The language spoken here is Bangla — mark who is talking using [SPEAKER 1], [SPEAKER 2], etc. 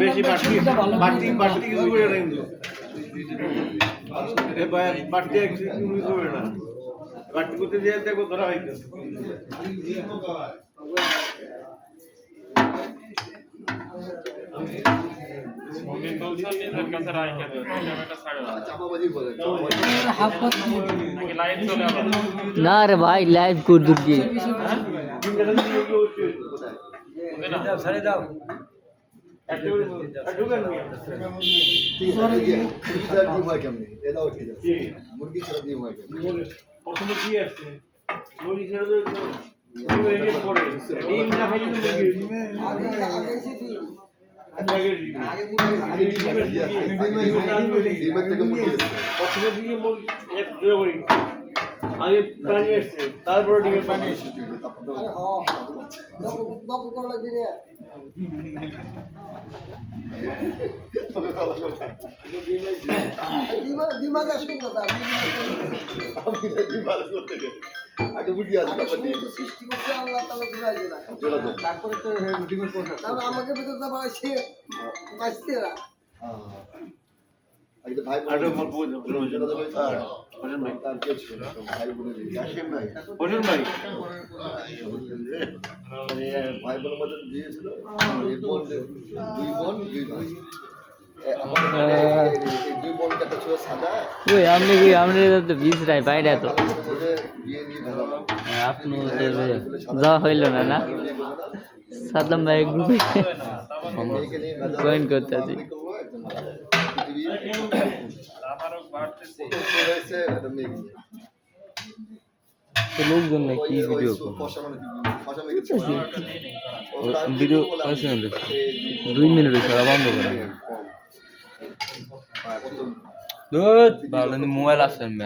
[SPEAKER 1] বেশি বাড়তি বাড়তি কিছু করে না কিন্তু বাড়তি কিছু করে না বাড়তি করতে দিয়ে দেখো ধরা হইতো
[SPEAKER 2] না রে ভাই লাইভ করে দুর্গি
[SPEAKER 1] আগে পানি আসছে তারপরে ডিমের পানি এসেছে
[SPEAKER 3] তারপরে তো ডিমের পোশাক আমাকে ভিতরে বাঁচতে ভাই ভাই বোনের মধ্যে দিয়েছিল দুই বোন দুই ভাই দুই বোন একটা ছিল সাদা
[SPEAKER 2] আপনি তো বিষ রায় বাইরে তো আপনি যা হইল না না সাদ্দাম ভাই গ্রুপে জয়েন করতে আছি লোকজন কি ভিডিও ভিডিও 2 মিনিট বন্ধ করে মোবাইল আসছেন